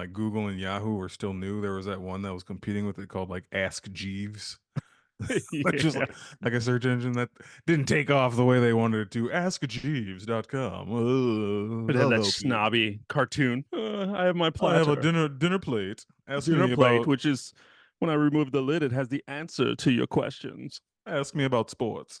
like Google and Yahoo were still new, there was that one that was competing with it called like Ask Jeeves, which is Yeah. like a search engine that didn't take off the way they wanted it to. AskJeeves.com. It had I'll that help you. snobby cartoon. I have my I have a platter. dinner plate. Dinner plate, which is when I remove the lid, it has the answer to your questions. Ask me about sports.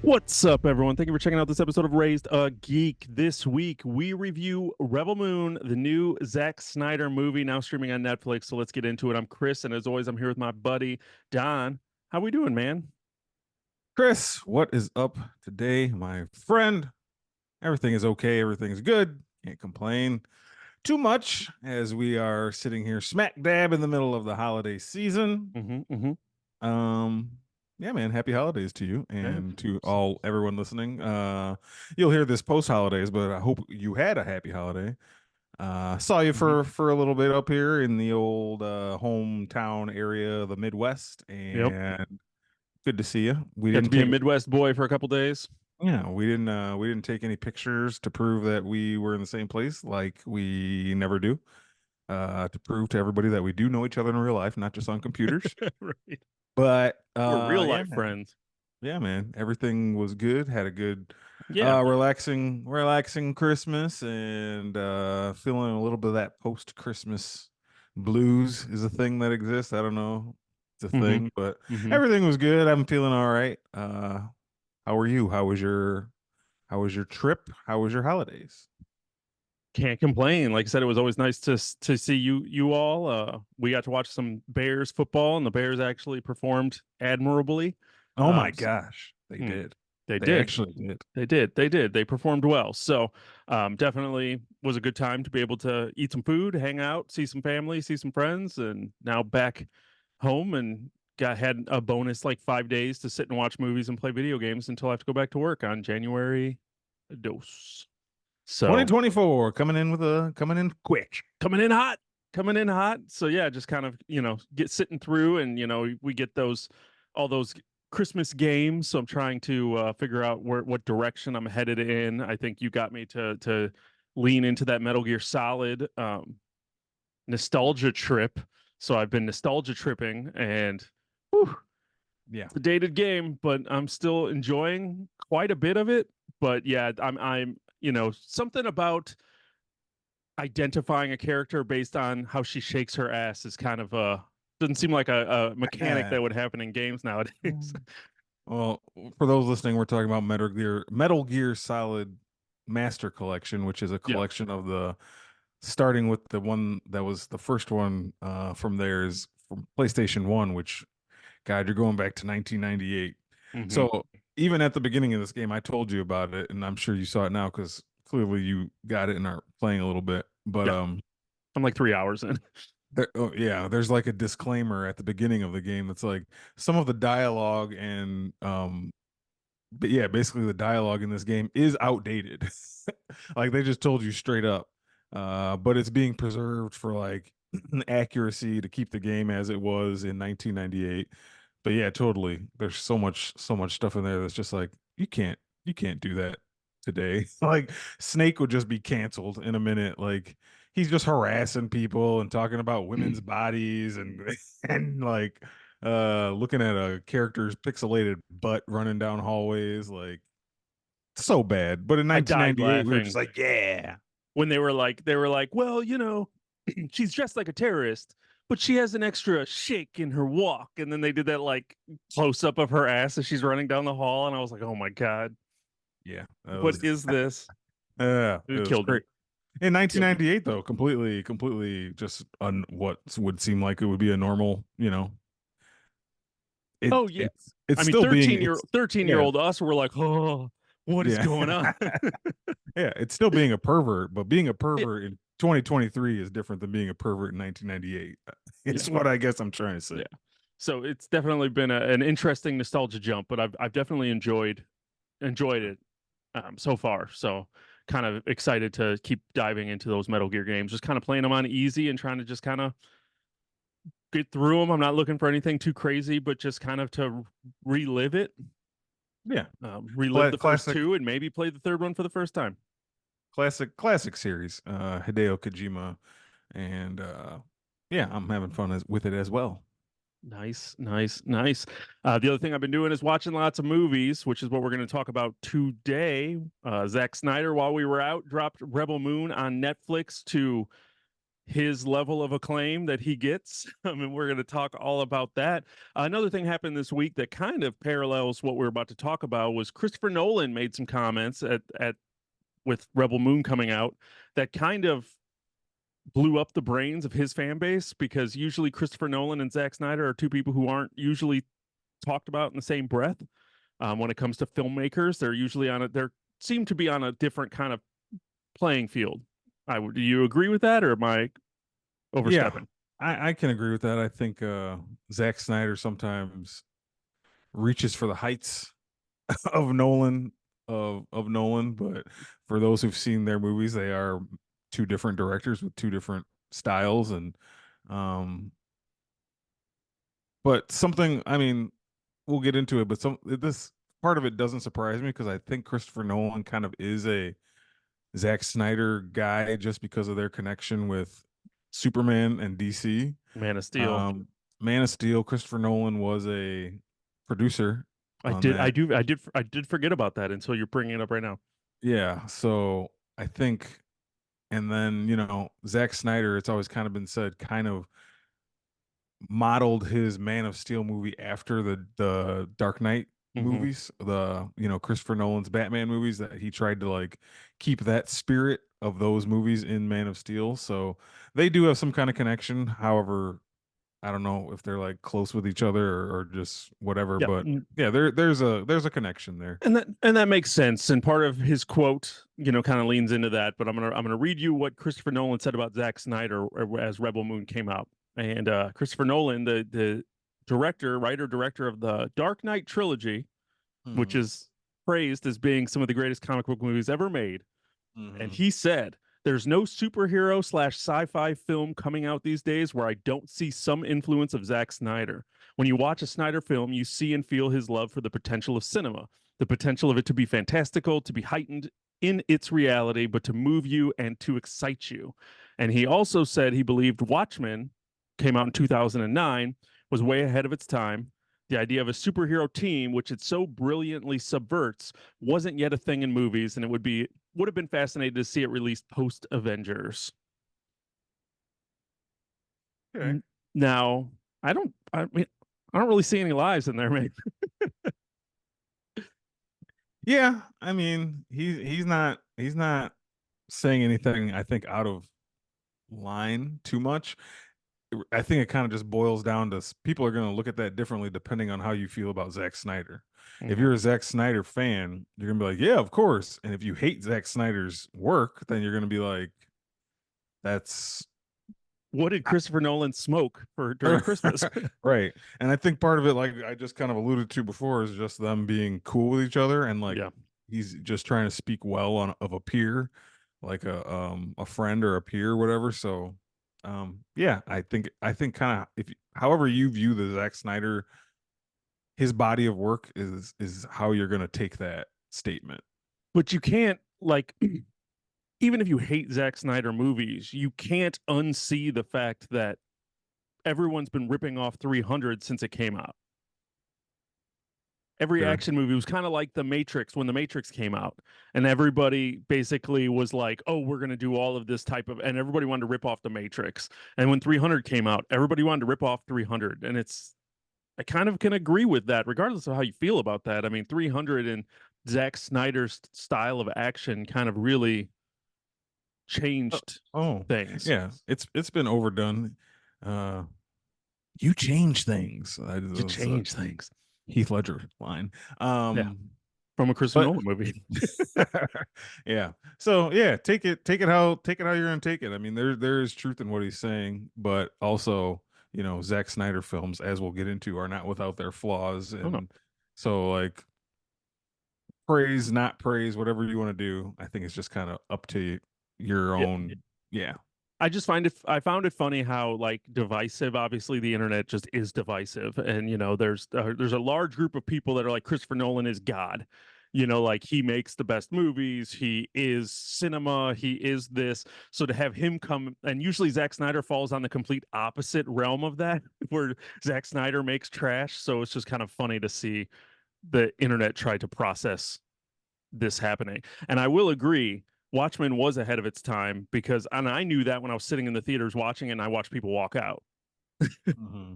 What's up, everyone? Thank you for checking out this episode of Raised a Geek. This week, we review Rebel Moon, the new Zach Snyder movie, now streaming on Netflix. So let's get into it. I'm Chris, and as always, I'm here with my buddy, Don. How we doing, man? Chris, what is up today, my friend? Everything is okay. Everything's good. Can't complain too much as we are sitting here smack dab in the middle of the holiday season. Mm-hmm. Um, yeah, man, happy holidays to you Yeah. and to all everyone listening. You'll hear this post holidays, but I hope you had a happy holiday. Saw you Mm-hmm. for a little bit up here in the old hometown area of the Midwest, Yep. and good to see you. We Got to didn't be a take Midwest boy for a couple days. Yeah, we didn't take any pictures to prove that we were in the same place like we never do. To prove to everybody that we do know each other in real life, not just on computers. Right. But We're real yeah, life friends. yeah, man. Everything was good. Had a good Yeah. relaxing Christmas and feeling a little bit of that post-Christmas blues is a thing that exists. I don't know. It's a Mm-hmm. thing, but Mm-hmm. everything was good. I'm feeling all right. How are you? how was your trip? How was your holidays? Can't complain. Like I said, it was always nice to see you all. We got to watch some Bears football, and the Bears actually performed admirably. Oh my Um, gosh, they hmm, did. they They did. actually did. They performed well. So definitely was a good time to be able to eat some food, hang out, see some family, see some friends, and now back home and got had a bonus like 5 days to sit and watch movies and play video games until I have to go back to work on January dos. So 2024 coming in quick. coming in hot, coming in hot. So yeah, just kind of, get sitting through and, we get all those Christmas games. So I'm trying to figure out what direction I'm headed in. I think you got me to lean into that Metal Gear Solid nostalgia trip. So I've been nostalgia tripping and whew, Yeah. it's a dated game, but I'm still enjoying quite a bit of it. But yeah, I'm something about identifying a character based on how she shakes her ass is kind of doesn't seem like a mechanic that would happen in games nowadays. Well, for those listening, we're talking about Metal Gear Solid Master Collection, which is a Yeah. collection of the starting with the one that was the first one from theirs from PlayStation 1, which God, you're going back to 1998. Hmm. So even at the beginning of this game, I told you about it, and I'm sure you saw it now because clearly you got it and are playing a little bit. But Yeah. I'm like 3 hours in. yeah, there's like a disclaimer at the beginning of the game that's like some of the dialogue and but yeah, basically the dialogue in this game is outdated. Like they just told you straight up. But it's being preserved for like accuracy to keep the game as it was in 1998. But yeah, totally. There's so much stuff in there that's just like you can't do that today. Like Snake would just be canceled in a minute. Like he's just harassing people and talking about women's bodies and and like looking at a character's pixelated butt running down hallways like so bad. But in I died 1998 we were just laughing like, yeah. when they were like, well, she's dressed like a terrorist, but she has an extra shake in her walk. And then they did that like close up of her ass as she's running down the hall, and I was like, oh my god, Yeah, what is this? it It was killed me. great. In Killed me. 1998 though, completely just on what would seem like it would be a normal, Oh yeah. it's I mean, still being 13 year it's 13 year yeah, old us were like, oh, what is yeah. going on? Yeah, it's still being a pervert, but being a Yeah. pervert in 2023 is different than being a pervert in 1998. Yeah. It's what I guess I'm trying to say. Yeah. So it's definitely been an interesting nostalgia jump, but I've definitely enjoyed it so far. So kind of excited to keep diving into those Metal Gear games, just kind of playing them on easy and trying to just kind of get through them. I'm not looking for anything too crazy, but just kind of to relive it, Yeah, relive the first classic, two, and maybe play the third one for the first time. classic series. Hideo Kojima, and yeah, I'm having fun with it as well. Nice, nice, nice. The other thing I've been doing is watching lots of movies, which is what we're going to talk about today. Zach Snyder, while we were out, dropped Rebel Moon on Netflix to his level of acclaim that he gets. And we're going to talk all about that. Another thing happened this week that kind of parallels what we're about to talk about was Christopher Nolan made some comments at with Rebel Moon coming out that kind of blew up the brains of his fan base because usually Christopher Nolan and Zack Snyder are two people who aren't usually talked about in the same breath. When it comes to filmmakers, they're usually on a they seem to be on a different kind of playing field. Do you agree with that, or am I Yeah, overstepping? I can agree with that. I think Zack Snyder sometimes reaches for the heights of Nolan, but for those who've seen their movies, they are two different directors with two different styles, and um but something, I mean, we'll get into it, but some this part of it doesn't surprise me because I think Christopher Nolan kind of is a Zack Snyder guy just because of their connection with Superman and DC. Man of Steel. Um, Man of Steel, Christopher Nolan was a producer I on did. that. I did forget about that until you're bringing it up right now. Yeah, so I think, and then Zack Snyder, it's always kind of been said, kind of modeled his Man of Steel movie after the Dark Knight Mm-hmm. movies, the Christopher Nolan's Batman movies, that he tried to like keep that spirit of those movies in Man of Steel. So they do have some kind of connection. However, I don't know if they're like close with each other or just whatever, Yep. but yeah, there's a connection there. And that makes sense. And part of his quote, kind of leans into that. But I'm gonna read you what Christopher Nolan said about Zack Snyder as Rebel Moon came out. And Christopher Nolan, the writer director of the Dark Knight trilogy, which Hmm. is praised as being some of the greatest comic book movies ever made, and Hmm. he said, "There's no superhero slash sci-fi film coming out these days where I don't see some influence of Zack Snyder. When you watch a Snyder film, you see and feel his love for the potential of cinema, the potential of it to be fantastical, to be heightened in its reality, but to move you and to excite you." And he also said he believed Watchmen came out in 2009 was way ahead of its time. The idea of a superhero team, which it so brilliantly subverts, wasn't yet a thing in movies, and would have been fascinating to see it released post Avengers. Okay. Now, I mean, I don't really see any lies in there, man. Yeah, I mean, he's not saying anything I think out of line too much. I think it kind of just boils down to people are going to look at that differently depending on how you feel about Zack Snyder. If Mm-hmm. you're a Zack Snyder fan, you're going to be like, yeah, of course. And if you hate Zack Snyder's work, then you're going to be like, that's What did Christopher Nolan smoke for during Christmas? right. And I think part of it, like I just kind of alluded to before, is just them being cool with each other, and like Yeah. he's just trying to speak well on of a peer, like a friend or a peer or whatever. So yeah, I think kind of, if however you view the Zack Snyder, his body of work is how you're gonna take that statement. But you can't, like, even if you hate Zack Snyder movies, you can't unsee the fact that everyone's been ripping off 300 since it came out. Every Sure. action movie was kind of like The Matrix when The Matrix came out, and everybody basically was like, "Oh, we're going to do all of this type of," and everybody wanted to rip off The Matrix. And when 300 came out, everybody wanted to rip off 300, and I kind of can agree with that, regardless of how you feel about that. I mean, 300 and Zack Snyder's style of action kind of really Oh, changed oh, things. yeah, it's been overdone. Uh, you change things. To That's a change things. Heath Ledger line. Yeah, Um, from a Christopher but Nolan movie. yeah, so yeah, take it how you're gonna take it. I mean, there is truth in what he's saying, but also, Zack Snyder films, as we'll get into, are not without their flaws, Oh no. and so like praise, not praise, whatever you want to do, I think it's just kind of up to your Yeah. own. Yeah. I just find it I found it funny how like divisive obviously the internet just is divisive, and there's a large group of people that are like Christopher Nolan is God. Like he makes the best movies, he is cinema, he is this. So to have him come, and usually Zack Snyder falls on the complete opposite realm of that where Zack Snyder makes trash. So it's just kind of funny to see the internet try to process this happening. And I will agree, Watchmen was ahead of its time because, and I knew that when I was sitting in the theaters watching it and I watched people walk out. Hmm.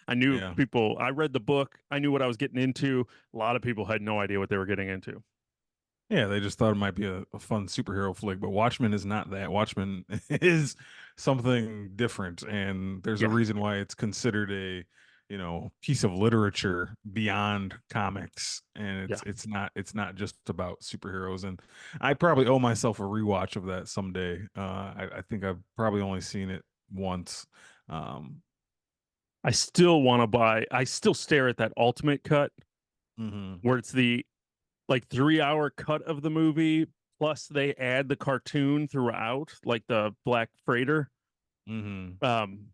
I knew Yeah. people, I read the book, I knew what I was getting into. A lot of people had no idea what they were getting into. Yeah, they just thought it might be a fun superhero flick, but Watchmen is not that. Watchmen is something different, and there's a Yeah. reason why it's considered a, piece of literature beyond comics, and Yeah. it's not just about superheroes. And I probably owe myself a rewatch of that someday. I think I've probably only seen it once. Um, I still stare at that ultimate cut hmm where it's the like 3 hour cut of the movie, plus they add the cartoon throughout, like the Black Freighter. hmm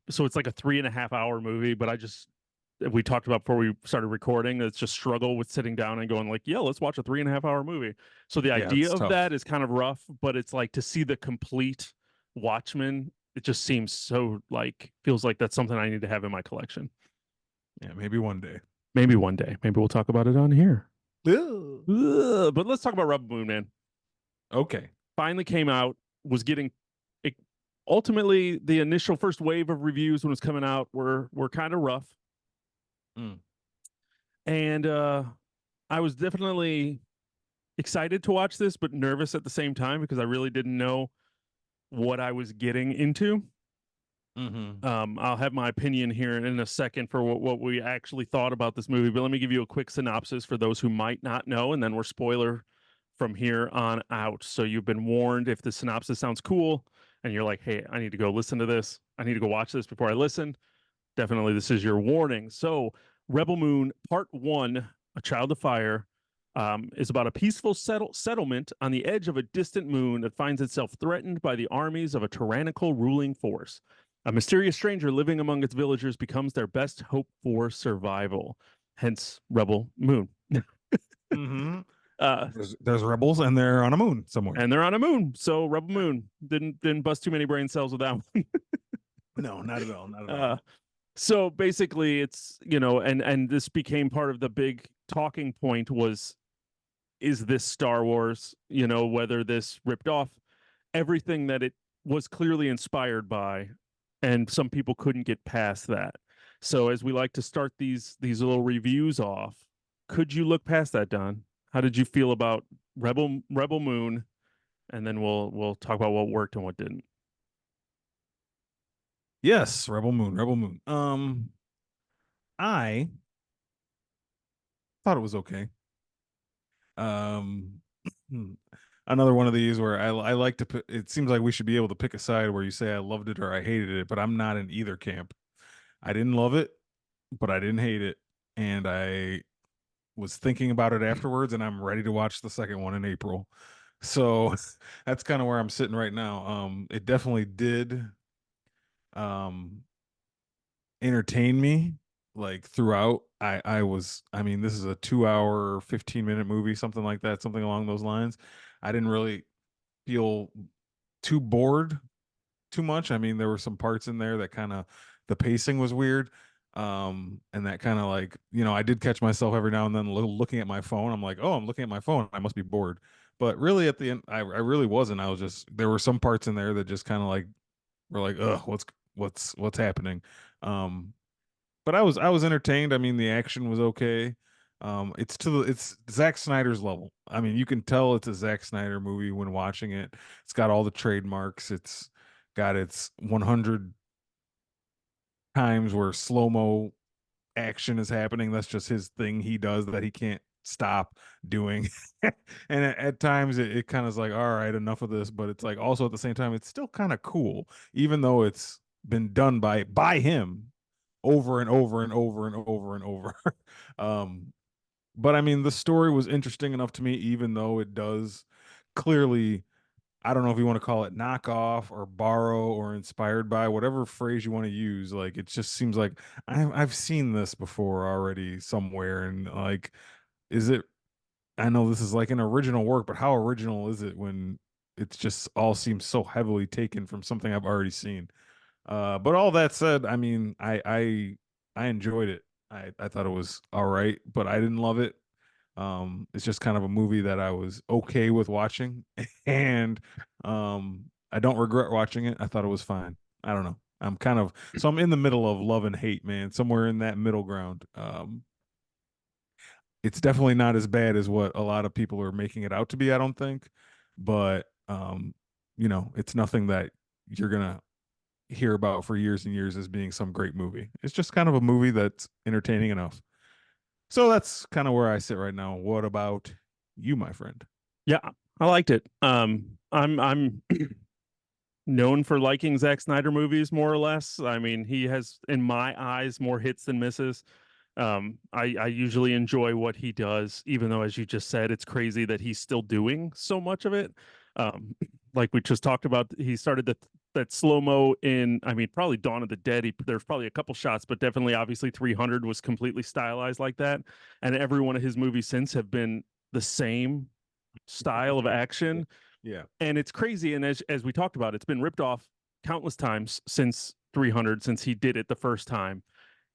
So it's like a 3.5 hour movie, but we talked about before we started recording, it's just struggle with sitting down and going like, yeah, let's watch a 3.5 hour movie. So the Yeah, idea it's of that tough. is kind of rough, but it's like to see the complete Watchmen, it just seems so like feels like that's something I need to have in my collection. Yeah, maybe one day. Maybe one day. Maybe we'll talk about it on here. Ugh. Ugh, but let's talk about Rebel Moon, man. Okay. Finally came out, was getting it, ultimately the initial first wave of reviews when it was coming out were kind of rough. Mm. And I was definitely excited to watch this, but nervous at the same time because I really didn't know what I was getting into. hmm I'll have my opinion here in a second for what we actually thought about this movie, but let me give you a quick synopsis for those who might not know, and then we're spoiler from here on out. So you've been warned if the synopsis sounds cool and you're like, hey, I need to go listen to this, I need to go watch this before I listen. Definitely, this is your warning. So, Rebel Moon Part One, A Child of Fire, is about a peaceful settlement on the edge of a distant moon that finds itself threatened by the armies of a tyrannical ruling force. A mysterious stranger living among its villagers becomes their best hope for survival. Hence, Rebel Moon. hmm uh, there's rebels and they're on a moon somewhere. and they're on a moon, so Rebel Moon didn't bust too many brain cells with that one. No, not at all. Not at all. uh, so basically it's and this became part of the big talking point was, is this Star Wars, whether this ripped off everything that it was clearly inspired by, and some people couldn't get past that. So as we like to start these little reviews off, could you look past that, Don? How did you feel about Rebel Moon, and then we'll talk about what worked and what didn't. Yes, Rebel Moon, Rebel Moon. I thought it was okay. Um, another one of these where I like to put. It seems like we should be able to pick a side where you say I loved it or I hated it, but I'm not in either camp. I didn't love it, but I didn't hate it, and I was thinking about it afterwards, and I'm ready to watch the second one in April. So that's kind of where I'm sitting right now. It definitely did um entertain me like throughout. I mean, this is a 2 hour 15-minute movie, something like that, something along those lines. I didn't really feel too bored too much. I mean, there were some parts in there that kind of, the pacing was weird. And that kind of like, I did catch myself every now and then looking at my phone. I'm like, oh, I'm looking at my phone, I must be bored. But really at the end, I really wasn't. I was just, there were some parts in there that just kind of like were like, ugh, what's happening. um but I was entertained. I mean, the action was okay. It's Zack Snyder's level. I mean, you can tell it's a Zack Snyder movie when watching it. It's got all the trademarks. It's got its 100 times where slow-mo action is happening. That's just his thing. He does that. He can't stop doing. And at times it kind of is like, all right, enough of this. But it's like also at the same time, it's still kind of cool, even though it's been done by him over and over and over and over and over. um, but I mean, the story was interesting enough to me, even though it does clearly, I don't know if you want to call it knockoff or borrow or inspired by, whatever phrase you want to use. Like it just seems like I've seen this before already somewhere, and like, is it? I know this is like an original work, but how original is it when it's just all seems so heavily taken from something I've already seen? But all that said, I mean, I enjoyed it. I thought it was all right, but I didn't love it. It's just kind of a movie that I was okay with watching, and I don't regret watching it. I thought it was fine. I don't know. I'm in the middle of love and hate, man. Somewhere in that middle ground. It's definitely not as bad as what a lot of people are making it out to be, I don't think. But it's nothing that you're gonna hear about for years and years as being some great movie. It's just kind of a movie that's entertaining enough. So that's kind of where I sit right now. What about you, my friend? Yeah, I liked it. I'm known for liking Zack Snyder movies more or less. I mean, he has, in my eyes, more hits than misses. I usually enjoy what he does, even though, as you just said, it's crazy that he's still doing so much of it. Um, like we just talked about, he started that slow mo in, I mean, probably Dawn of the Dead. There's probably a couple shots, but definitely, obviously, 300 was completely stylized like that. And every one of his movies since have been the same style of Yeah. action, Yeah. and it's crazy. And as we talked about, it's been ripped off countless times since 300, since he did it the first time.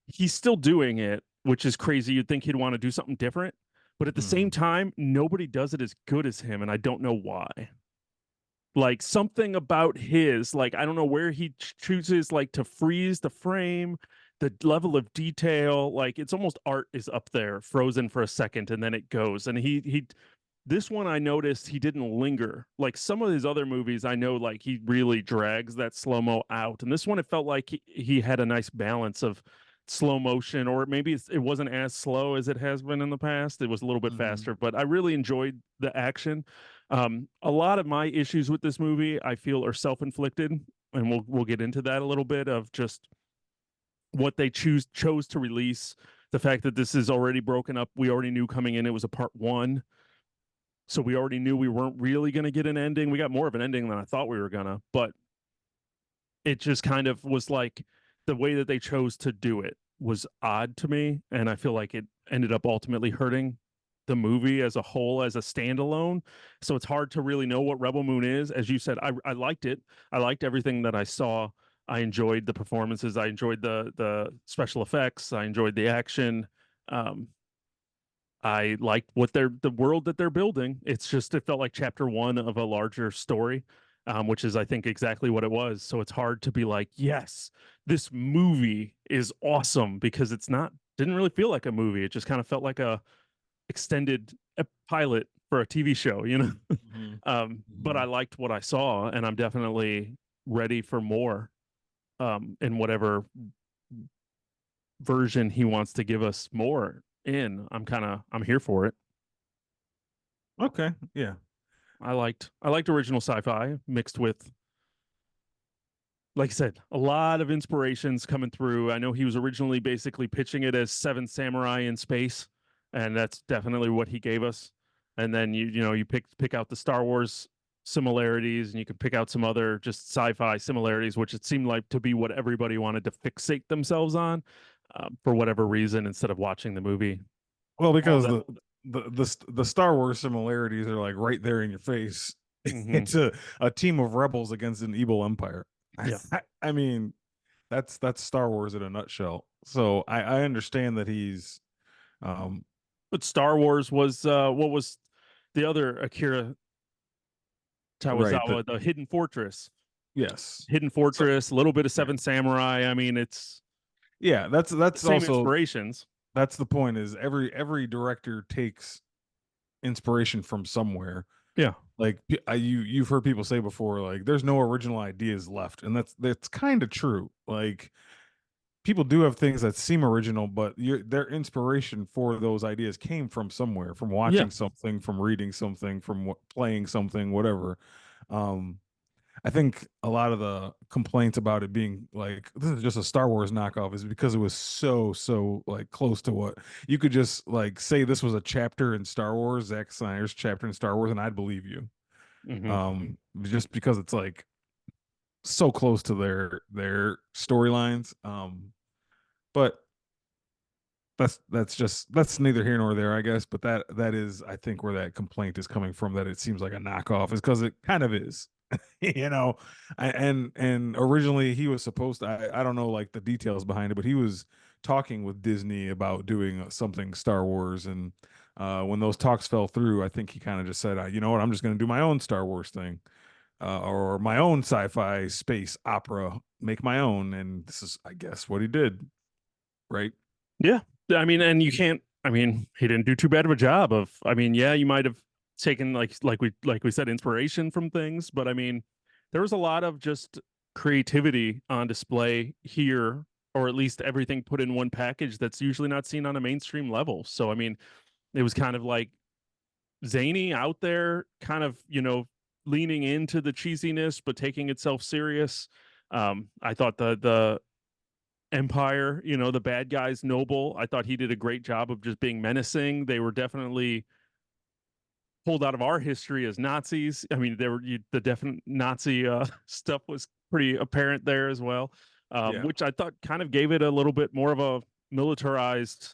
He's still doing it, which is crazy. You'd think he'd want to do something different, but at the same Mhm. time, nobody does it as good as him, and I don't know why. Like something about his, like I don't know where he chooses like to freeze the frame, the level of detail, like it's almost art is up there, frozen for a second, and then it goes. And he this one I noticed he didn't linger. Like some of his other movies, I know like he really drags that slow mo out, and this one it felt like he had a nice balance of slow motion, or maybe it wasn't as slow as it has been in the past. It was a little bit Mhm. faster, but I really enjoyed the action. A lot of my issues with this movie, I feel, are self-inflicted, and we'll get into that a little bit of just what they chose to release. The fact that this is already broken up, we already knew coming in it was a part one, so we already knew we weren't really going to get an ending. We got more of an ending than I thought we were gonna, but it just kind of was like the way that they chose to do it was odd to me, and I feel like it ended up ultimately hurting the movie as a whole as a standalone. So it's hard to really know what Rebel Moon is. As you said, I liked it. I liked everything that I saw. I enjoyed the performances. I enjoyed the special effects. I enjoyed the action. Um, I liked what the world that they're building. It's just it felt like chapter one of a larger story, which is I think exactly what it was. So it's hard to be like, yes, this movie is awesome, because it's not, didn't really feel like a movie. It just kind of felt like a extended pilot for a TV show, you know. Mhm. But I Mhm. liked what I saw, and I'm definitely ready for more, in whatever version he wants to give us more in. I'm here for it. Okay. Yeah. I liked original sci-fi mixed with, like I said, a lot of inspirations coming through. I know he was originally basically pitching it as Seven Samurai in space, and that's definitely what he gave us. And then you pick out the Star Wars similarities, and you can pick out some other just sci-fi similarities, which it seemed like to be what everybody wanted to fixate themselves on, for whatever reason, instead of watching the movie. Well, All because that. the Star Wars similarities are like right there in your face. Hmm. It's a team of rebels against an evil empire. Yeah, I mean, that's Star Wars in a nutshell. So I understand that he's um but Star Wars was, what was the other Akira right. Tawazawa, the Hidden Fortress. Yes. Hidden So Fortress, a little bit of yeah. Seven Samurai. I mean, it's Yeah, the that's same also inspirations. that's the point is every director takes inspiration from somewhere. Yeah. Like you've heard people say before, like there's no original ideas left, and that's kind of true. Like people do have things that seem original, but their inspiration for those ideas came from somewhere, from Yeah. watching something, from reading something, from playing something, whatever. Um, I think a lot of the complaints about it being like this is just a Star Wars knockoff is because it was so like close to what you could just like say this was a chapter in Star Wars, Zack Snyder's chapter in Star Wars, and I'd believe you. Hmm. just because it's like so close to their storylines. But that's neither here nor there, I guess. But that is, I think, where that complaint is coming from. That it seems like a knockoff is because it kind of is, you know. And originally he was supposed to. I don't know like the details behind it, but he was talking with Disney about doing something Star Wars, and when those talks fell through, I think he kind of just said, you know what, I'm just going to do my own Star Wars thing. Or my own sci-fi space opera, make my own, and this is, I guess, what he did, right? Yeah. I mean, and you can't, I mean, he didn't do too bad of a job of, I mean, yeah, you might have taken like we said, inspiration from things, but I mean, there was a lot of just creativity on display here, or at least everything put in one package that's usually not seen on a mainstream level. So I mean, it was kind of like zany out there, kind of, leaning into the cheesiness, but taking itself serious. I thought the Empire, the bad guys, Noble. I thought he did a great job of just being menacing. They were definitely pulled out of our history as Nazis. I mean, the definite Nazi stuff was pretty apparent there as well, Yeah. which I thought kind of gave it a little bit more of a militarized,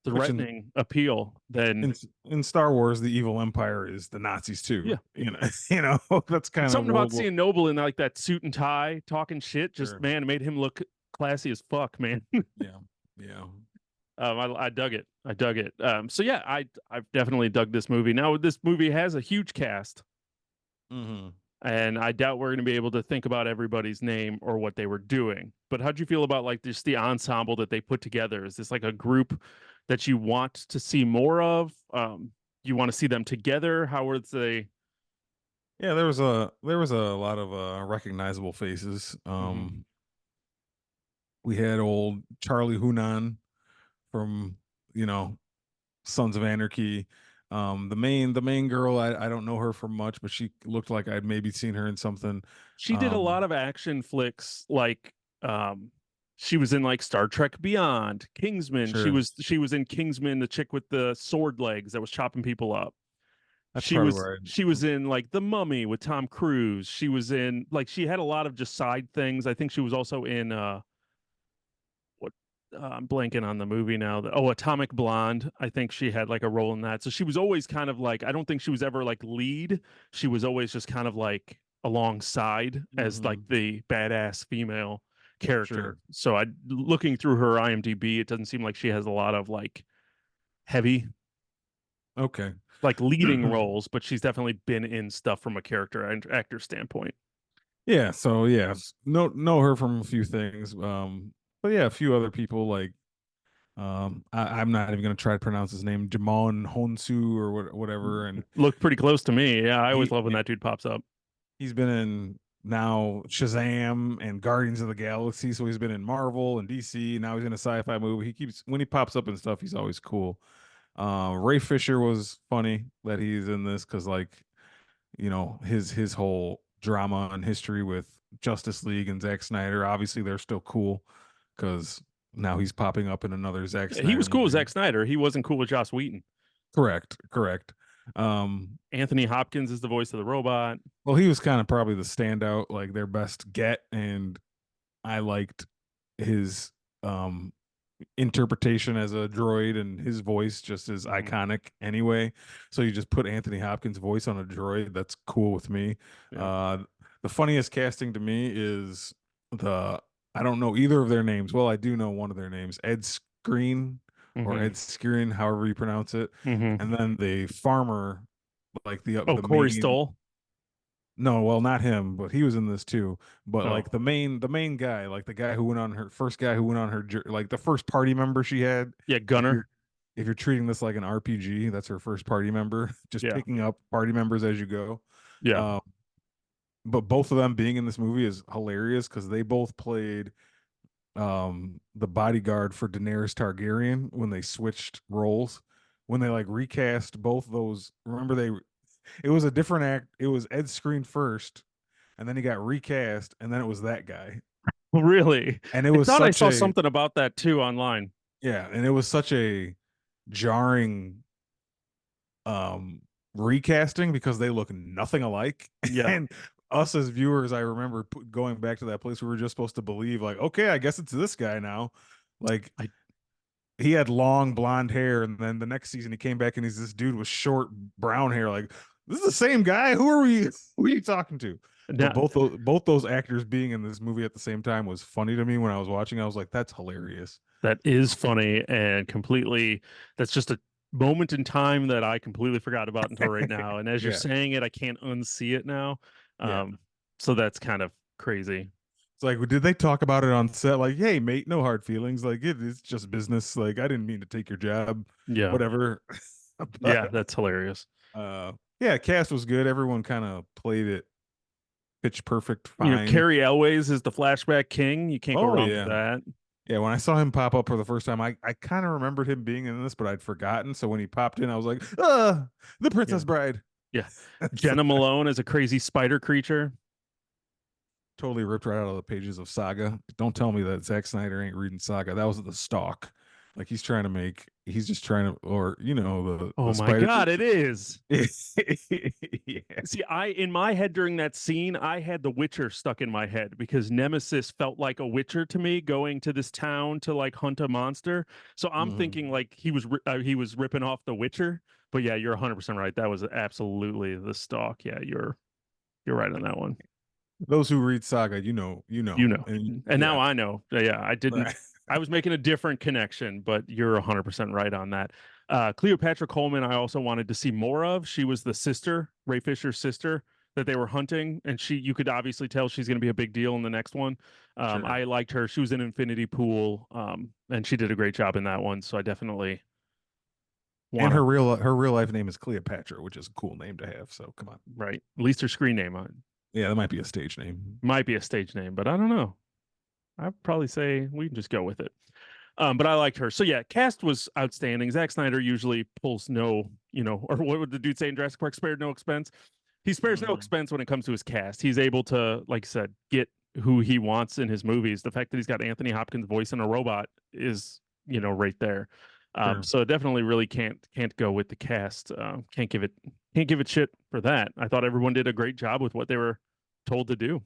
Which in threatening appeal than, in Star Wars, the evil empire is the Nazis too. yeah. You know, that's kind of Something about World War. seeing Noble in like that suit and tie talking shit, just Sure. man, it made him look classy as fuck, man. Yeah. Yeah. I dug it. I dug it. So yeah, I've definitely dug this movie. Now this movie has a huge cast, Hmm. and I doubt we're going to be able to think about everybody's name or what they were doing. But how'd you feel about like just the ensemble that they put together? Is this like a group that you want to see more of? You want to see them together? How were they? Yeah, there was a lot of recognizable faces. Mhm. We had old Charlie Hunan from, you know, Sons of Anarchy. The main girl, I don't know her from much, but she looked like I'd maybe seen her in something. She did a lot Um, of action flicks, like um, she was in like Star Trek Beyond, Kingsman. She sure, was she was in Kingsman, the chick with the sword legs that was chopping people up. that's She probably was where she was in like The Mummy with Tom Cruise. She was in like she had a lot of just side things. I think she was also in what I'm blanking on the movie now. Atomic Blonde. I think she had like a role in that. So she was always kind of like, I don't think she was ever like lead. She was always just kind of like alongside as like I. the badass female Sure. character. So I looking through her IMDb, it doesn't seem like she has a lot of like heavy Okay. like leading roles, but she's definitely been in stuff from a character and actor standpoint. Yeah, so yeah, know her from a few things. But yeah, a few other people like I'm not even gonna try to pronounce his name, Jamon Honsu or whatever, and Looked pretty close to me. Yeah, I always he love when yeah, that dude pops up. he's been in now Shazam and Guardians of the Galaxy, so he's been in Marvel and DC. Now he's in a sci-fi movie. He keeps when he pops up and stuff, he's always cool. Ray Fisher was funny that he's in this because like his whole drama and history with Justice League and Zack Snyder. Obviously, they're still cool because now he's popping up in another Zack Yeah, he Snyder was cool with movie. Zack Snyder. He wasn't cool with Joss Whedon. Correct, correct. Um, Anthony Hopkins is the voice of the robot. well, he was kind of probably the standout, like their best get, and I liked his um interpretation as a droid, and his voice just is Mhm. iconic anyway. So you just put Anthony Hopkins' voice on a droid. That's cool with me. Yeah. Uh, the funniest casting to me is the I don't know either of their names. Well, I do know one of their names, Ed Skrein or Hmm. Ed Skrein, however you pronounce it. Hmm. And then the farmer, like Oh, the Corey main Stoll. no, well, not him, but he was in this too. But like Oh, the main guy, like the guy who went on her first guy who went on her like the first party member she had. yeah, If Gunner. you're treating this like an RPG, that's her first party member. Just Yeah, picking up party members as you go. yeah. Um, but both of them being in this movie is hilarious because they both played the bodyguard for Daenerys Targaryen when they switched roles. When they like recast both those, remember it was a different act. It was Ed Screen first, and then he got recast, and then it was that guy. Really? And it I was thought I such saw a something about that too online. yeah, and it was such a jarring um recasting because they look nothing alike. Yeah, And us as viewers, I remember going back to that place, we were just supposed to believe, like, okay, I guess it's this guy now. Like, I he had long blonde hair, and then the next season he came back and he's this dude with short brown hair. Like, this is the same guy. Who are we? Who are you talking to? But now both those actors being in this movie at the same time was funny to me when I was watching. I was like, that's hilarious. that is funny and completely. That's just a moment in time that I completely forgot about until right now. And as you're Yeah, saying it, I can't unsee it now. yeah. Um, so that's kind of crazy. It's like, did they talk about it on set? Like, hey, mate, no hard feelings. Like, it's just business. Like, I didn't mean to take your job. Yeah, Whatever. yeah, But that's hilarious. yeah, cast was good. Everyone kind of played it pitch perfect, You know, fine. Carrie Elways is the flashback king. You can't go Oh wrong with yeah. that. Yeah, when I saw him pop up for the first time, I kind of remembered him being in this, but I'd forgotten. So when he popped in, I was like, the Yeah, Princess Bride. yeah. It's Jenna Malone is a crazy spider creature. totally ripped right out of the pages of Saga. Don't tell me that Zack Snyder ain't reading Saga. That was the stalk. Like he's just trying to, or Oh the my spider. God, it is. Yeah. See, I in my head during that scene, I had The Witcher stuck in my head because Nemesis felt like a Witcher to me, going to this town to like hunt a monster. So I'm thinking Mhm. like he was ripping off The Witcher. But yeah, you're 100% right. That was absolutely the stalk. Yeah, you're right on that one. Those who read Saga, You know. and And now yeah. I know. Yeah, I didn't. Right. I was making a different connection, but you're 100% right on that. Cleopatra Coleman, I also wanted to see more of. She was the sister, Ray Fisher's sister that they were hunting, and you could obviously tell she's going to be a big deal in the next one. Sure. I liked her. She was in Infinity Pool, and she did a great job in that one. So I definitely And want her to, real life name is Cleopatra, which is a cool name to have. So come on. right? At least her screen name Yeah, that might be a stage name. might be a stage name, but I don't know. I'd probably say we can just go with it. But I liked her. So yeah, cast was outstanding. Zack Snyder usually pulls no, or what would the dude say in Jurassic Park? Spared no expense. He spares no Mhm. expense when it comes to his cast. He's able to, like I said, get who he wants in his movies. The fact that he's got Anthony Hopkins' voice in a robot is, right there. Sure. So definitely really can't go with the cast. Can't give it shit for that. I thought everyone did a great job with what they were told to do.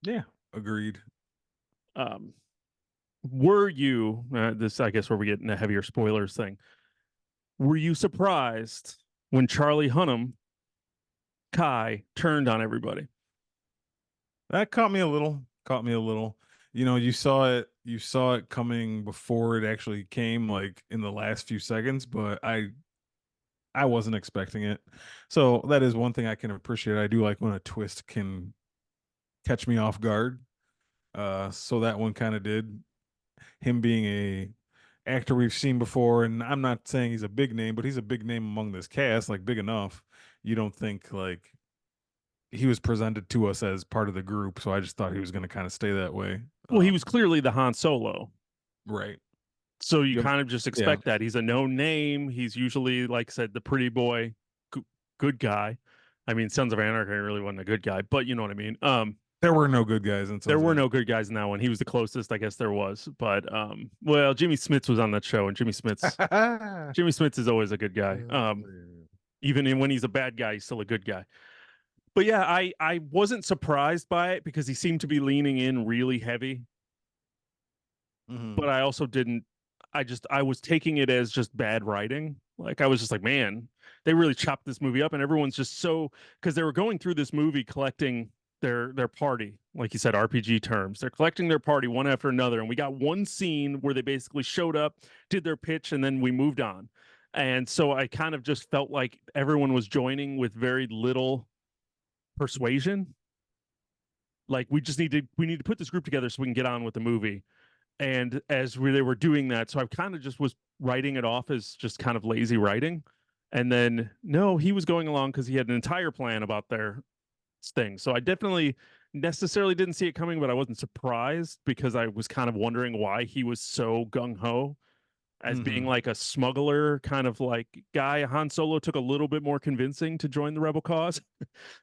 Yeah. Agreed. Um, were you this? I guess where we get in a heavier spoilers thing. Were you surprised when Charlie Hunnam, Kai, turned on everybody? That caught me a little. Caught me a little. You saw it coming before it actually came, like in the last few seconds, but I wasn't expecting it. So that is one thing I can appreciate. I do like when a twist can catch me off guard. So that one kind of did. Him being a actor we've seen before, and I'm not saying he's a big name, but he's a big name among this cast, like big enough. You don't think like he was presented to us as part of the group, so I just thought he was going to kind of stay that way. Well, he was clearly the Han Solo. Right. So you Yep. kind of just Yeah. expect that. He's a known name. He's usually, like I said, the pretty boy, good guy. I mean, Sons of Anarchy really wasn't a good guy, but you know what I mean. There were no good guys in There Sons of were no Anarchy. good guys in that one. He was the closest, I guess there was. But well, Jimmy Smits was on that show, and Jimmy Smits is always a good guy. Even when he's a bad guy, he's still a good guy. But yeah, I wasn't surprised by it because he seemed to be leaning in really heavy. Hmm. But I also didn't. I was taking it as just bad writing. Like I was just like, man, they really chopped this movie up, and everyone's just so because they were going through this movie collecting their party, like you said, RPG terms. They're collecting their party one after another, and we got one scene where they basically showed up, did their pitch, and then we moved on. And so I kind of just felt like everyone was joining with very little persuasion. Like we need to put this group together so we can get on with the movie. And they were doing that, so I kind of just was writing it off as just kind of lazy writing. And then no, he was going along because he had an entire plan about their thing. So I definitely necessarily didn't see it coming, but I wasn't surprised because I was kind of wondering why he was so gung ho as being Hmm. like a smuggler kind of like guy. Han Solo took a little bit more convincing to join the rebel cause,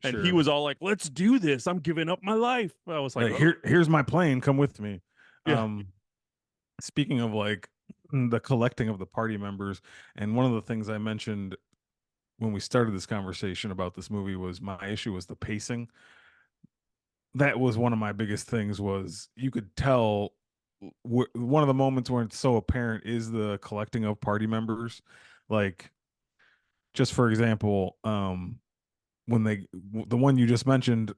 and he Sure. was all like, "Let's do this. I'm giving up my life." I was like, Like, "Oh, here's my plane. Come with me. yeah, Um, Speaking of like the collecting of the party members, and one of the things I mentioned when we started this conversation about this movie was my issue was the pacing. That was one of my biggest things was you could tell one of the moments where it's so apparent is the collecting of party members. Like just for example, when the one you just mentioned,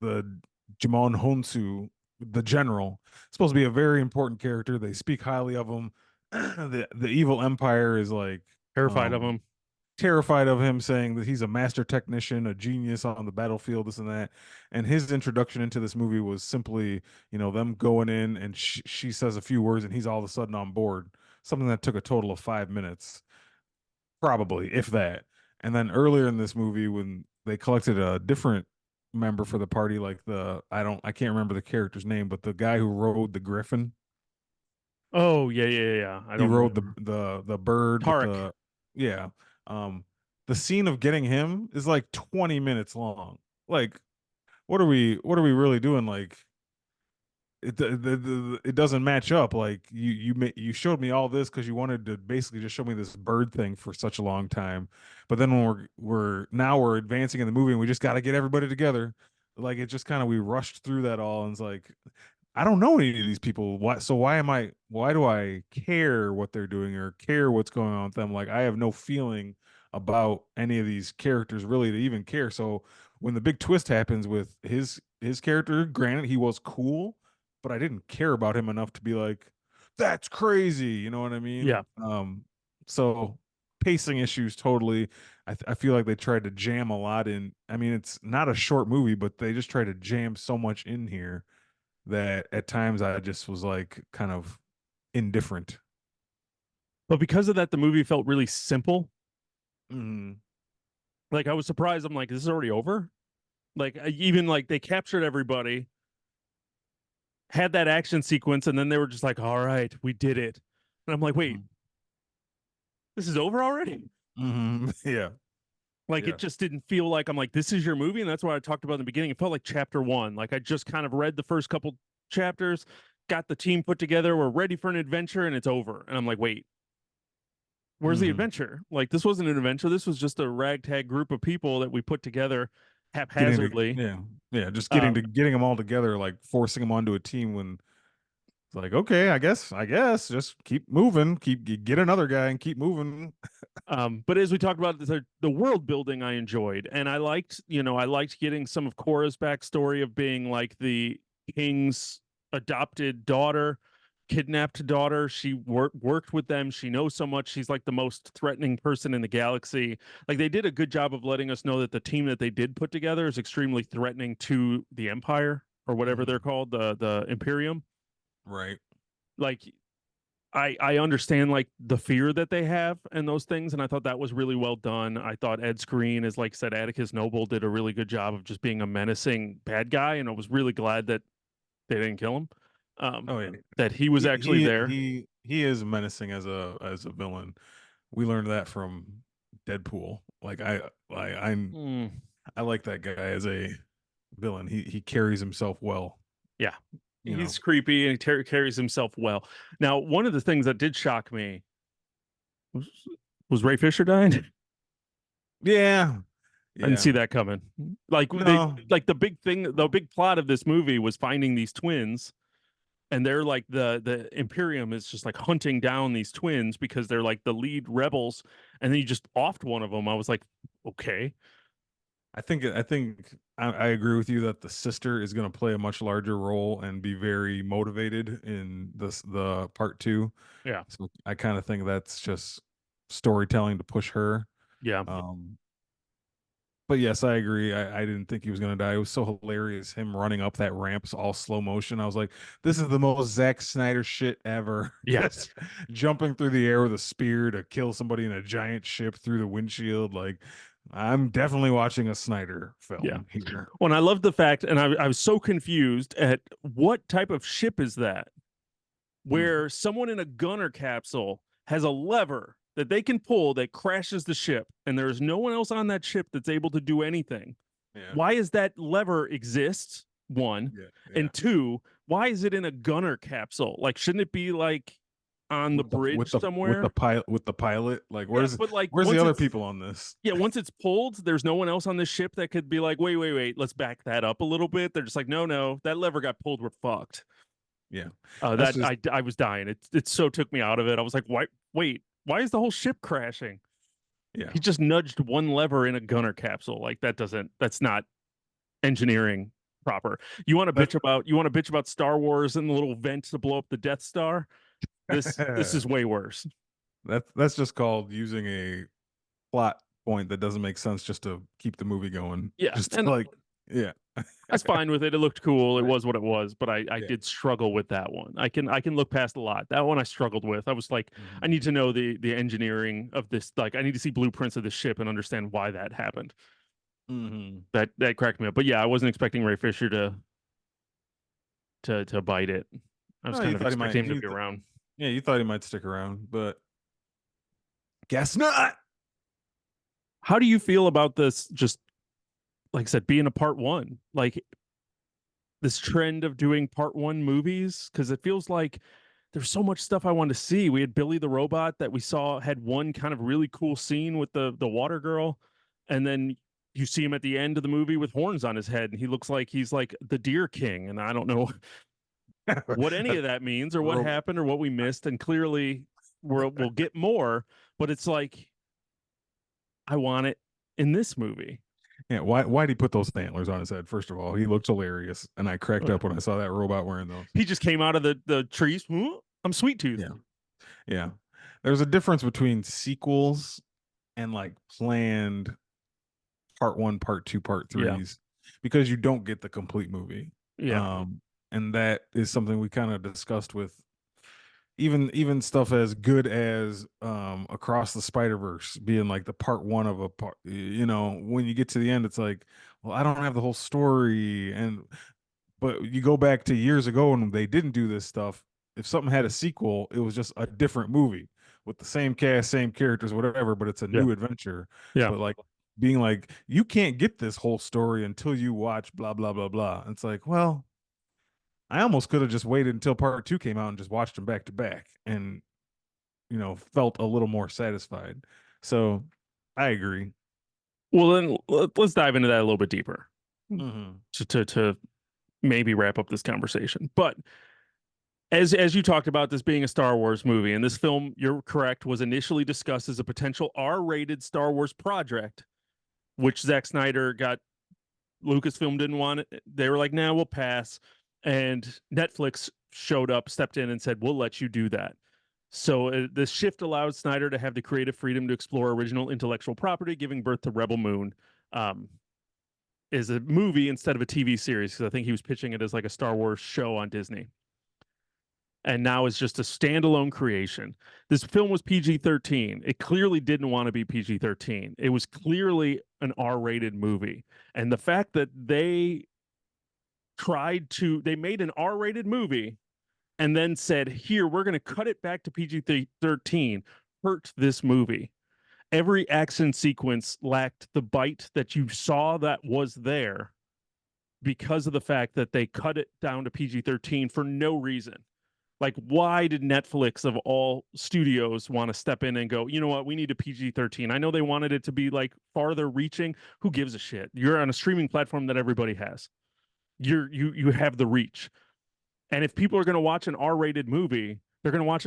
the Jimon Honsu, the general, supposed to be a very important character. They speak highly of him. The evil empire is like Terrified of um him. terrified of him, saying that he's a master technician, a genius on the battlefield, this and that. And his introduction into this movie was simply, them going in and she says a few words and he's all of a sudden on board. Something that took a total of 5 minutes, probably, if that. And then earlier in this movie, when they collected a different member for the party, like I can't remember the character's name, but the guy who rode the griffin, Oh yeah, yeah, yeah. I he don't rode remember. the bird with Tarek. the yeah. Um, the scene of getting him is like 20 minutes long. Like, what are we really doing? Like, it doesn't match up. Like you showed me all this because you wanted to basically just show me this bird thing for such a long time, but then when we're advancing in the movie and we just got to get everybody together. Like it just kind of we rushed through that all and it's like I don't know any of these people. Why do I care what they're doing or care what's going on with them? Like I have no feeling about any of these characters really to even care. So when the big twist happens with his character, granted he was cool, but I didn't care about him enough to be like, that's crazy. You know what I Yeah. mean? So pacing issues totally. I feel like they tried to jam a lot in. I mean, it's not a short movie, but they just tried to jam so much in here that at times I just was like kind of indifferent. But because of that, the movie felt really simple. Mm, Like I was surprised. I'm like, this is already over. Like even like they captured everybody, had that action sequence, and then they were just like, all right, we did it. And I'm like, wait, mm, this is over already? yeah, Like it yeah. just didn't feel like I'm like, this is your movie. And that's what I talked about in the beginning. It felt like chapter one. Like I just kind of read the first couple chapters, got the team put together, we're ready for an adventure, and it's over. And I'm like, wait, where's the hmm adventure? Like this wasn't an adventure. This was just a ragtag group of people that we put together Getting to haphazardly. yeah, yeah, just Um, getting them all together, like forcing them onto a team when it's like, okay, I guess, just keep moving, get another guy and keep moving. but as we talked about the world building, I enjoyed, and I liked getting some of Korra's backstory of being like the king's adopted daughter, kidnapped daughter. She worked with them. She knows so much. She's like the most threatening person in the galaxy. Like they did a good job of letting us know that the team that they did put together is extremely threatening to the Empire or whatever they're Mhm. called, the Imperium. Right. Like I understand like the fear that they have and those things, and I thought that was really well done. I thought Ed Skrein, as like said, Atticus Noble did a really good job of just being a menacing bad guy, and I was really glad that they didn't kill him. Oh yeah. That he was He actually he there. he is menacing as a villain. We learned that from Deadpool. Like Mm, I like that guy as a villain. He carries himself well, yeah, you know. he's creepy and he carries himself well. Now, one of the things that did shock me was, was Ray Fisher dying. Yeah. I didn't Yeah. see that coming. Like they No. like the big thing, the big plot of this movie was finding these twins, and they're like the Imperium is just like hunting down these twins because they're like the lead rebels, and then you just offed one of them. I was like, okay, I agree with you that the sister is going to play a much larger role and be very motivated in the part two. yeah, So I kind of think that's just storytelling to push her. yeah, Um, but yes, I agree. I didn't think he was going to die. It was so hilarious him running up that ramp, all slow motion. I was like, this is the most Zack Snyder shit ever. yeah, Just jumping through the air with a spear to kill somebody in a giant ship through the windshield. Like, I'm definitely watching a Snyder yeah. film here. Well, and I love the fact, and I was so confused at what type of ship is that, Mm, where someone in a gunner capsule has a lever that they can pull that crashes the ship, and there's no one else on that ship that's able to do anything. yeah, Why is that lever exists? One, yeah, yeah. and two, why is it in a gunner capsule? Like, shouldn't it be like on the bridge somewhere. with the pilot. Like, Yeah, but like where's the other people on this? yeah, once it's pulled, there's no one else on this ship that could be like, wait, let's back that up a little bit. They're just like, no, that lever got pulled, we're fucked. Yeah, that's That just I was dying. It so took me out of it. I was like, why is the whole ship crashing? yeah. He just nudged one lever in a gunner capsule. Like that's not engineering proper. That You want to bitch about Star Wars and the little vent to blow up the Death Star? This is way worse. that's just called using a plot point that doesn't make sense just to keep the movie going. Yeah, Just to and like, yeah, I was fine with it. It looked cool. It was what it was, but I yeah. did struggle with that one. I can look past a lot. That one I struggled with. I was like, I Mhm. need to know the engineering of this. Like, I need to see blueprints of the ship and understand why that happened. Mhm. That cracked me up. But yeah, I wasn't expecting Ray Fisher to bite it. I was Oh, kind you of thought he might. expecting him to be around. Yeah, you thought he might stick around, but guess not. How do you feel about this? Just like I said, being a part one, like this trend of doing part one movies, because it feels like there's so much stuff I wanted to see. We had Billy the Robot that we saw had one kind of really cool scene with the water girl, and then you see him at the end of the movie with horns on his head, and he looks like he's like the Deer King, and I don't know what any of that means or what Ro- happened or what we missed, and clearly we'll get more, but it's like I want it in this movie. yeah, why'd he put those antlers on his head? First of all, he looked hilarious, and I cracked up when I saw that robot wearing those. He just came out of the trees. I'm Sweet Tooth. Yeah, yeah. There's a difference between sequels and like planned part one, part two, part Yeah, threes, because you don't get the complete movie. yeah, Um, and that is something we kind of discussed with even stuff as good as Across the Spider-Verse being like the part one of a part. When you get to the end, it's like, well, I don't have the whole story. And but you go back to years ago when they didn't do this stuff. If something had a sequel, it was just a different movie with the same cast, same characters, whatever, but it's a yeah, new adventure. yeah. But like being like, you can't get this whole story until you watch blah blah blah blah. It's like, well, I almost could have just waited until part two came out and just watched them back to back and felt a little more satisfied. So I agree. Well, then let's dive into that a little bit deeper Hmm. to maybe wrap up this conversation. But as you talked about this being a Star Wars movie, and this film, you're correct, was initially discussed as a potential R-rated Star Wars project, which Zack Snyder got. Lucasfilm didn't want it. They were like, "Nah, we'll pass." And Netflix showed up, stepped in, and said, "We'll let you do that." So the shift allowed Snyder to have the creative freedom to explore original intellectual property, giving birth to Rebel Moon, um, is a movie instead of a TV series. Because I think he was pitching it as like a Star Wars show on Disney, and now it's just a standalone creation. This film was PG-13. It clearly didn't want to be PG-13. It was clearly an R-rated movie, and the fact that they made an R-rated movie and then said, "Here, we're going to cut it back to PG-13," hurt this movie. Every action sequence lacked the bite that you saw that was there because of the fact that they cut it down to PG-13 for no reason. Like, why did Netflix of all studios want to step in and go, you know what, we need a PG-13? I know they wanted it to be like farther reaching. Who gives a shit? You're on a streaming platform that everybody has. You have the reach. And if people are going to watch an R-rated movie, they're going to watch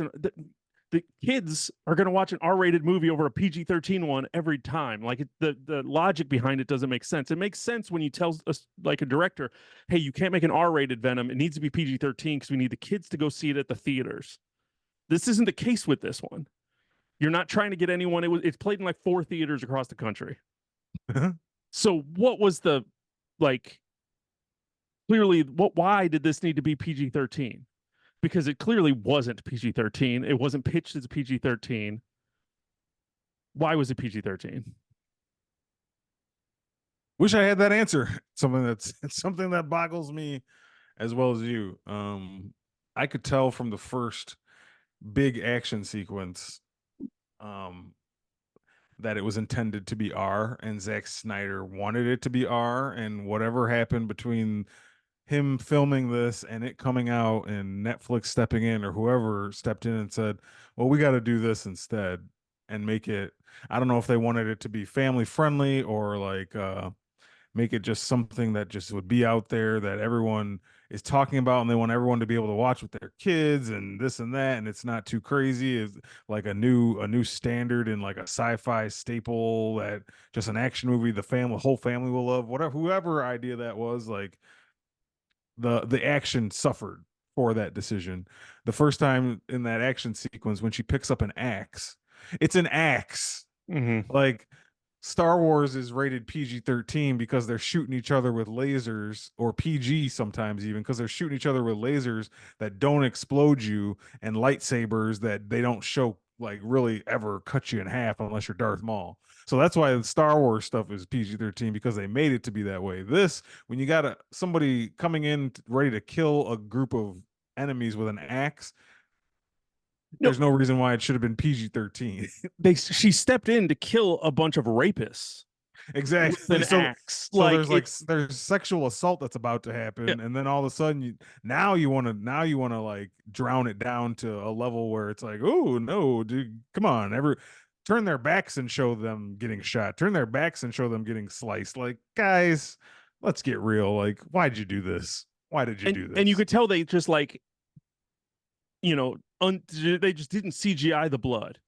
the kids are going to watch an R-rated movie over a PG-13 one every time. Like the logic behind it doesn't make sense. It makes sense when you tell us like a director, "Hey, you can't make an R-rated Venom. It needs to be PG-13 because we need the kids to go see it at the theaters." This isn't the case with this one. You're not trying to get anyone. It's played in like 4 theaters across the country. So what was the like? Clearly, why did this need to be PG-13? Because it clearly wasn't PG-13. It wasn't pitched as PG-13. Why was it PG-13? Wish I had that answer. Something that boggles me as well as you. I could tell from the first big action sequence um that it was intended to be R, and Zack Snyder wanted it to be R, and whatever happened between him filming this and it coming out and Netflix stepping in or whoever stepped in and said, "Well, we got to do this instead and make it." I don't know if they wanted it to be family friendly or like make it just something that just would be out there that everyone is talking about and they want everyone to be able to watch with their kids and this and that, and it's not too crazy. It's like a new standard in like a sci-fi staple that just an action movie the family whole family will love. Whatever whoever idea that was, like the action suffered for that decision. The first time in that action sequence when she picks up an axe, it's an axe. Hmm. Like Star Wars is rated PG-13 because they're shooting each other with lasers, or PG sometimes even because they're shooting each other with lasers that don't explode you and lightsabers that they don't show like really ever cut you in half unless you're Darth Maul. So that's why the Star Wars stuff is PG-13 because they made it to be that way. This, when you got somebody coming in ready to kill a group of enemies with an axe, No, there's no reason why it should have been PG-13. she stepped in to kill a bunch of rapists with Exactly. an So axe. so Like there's like it's there's sexual assault that's about to yeah. happen, and then all of a sudden you want to like drown it down to a level where it's like, oh no, dude, come on, turn their backs and show them getting shot. Turn their backs and show them getting sliced. Like, guys, let's get real. Like, why'd you do this? Why did you do And you this? could tell they just like they just didn't CGI the blood.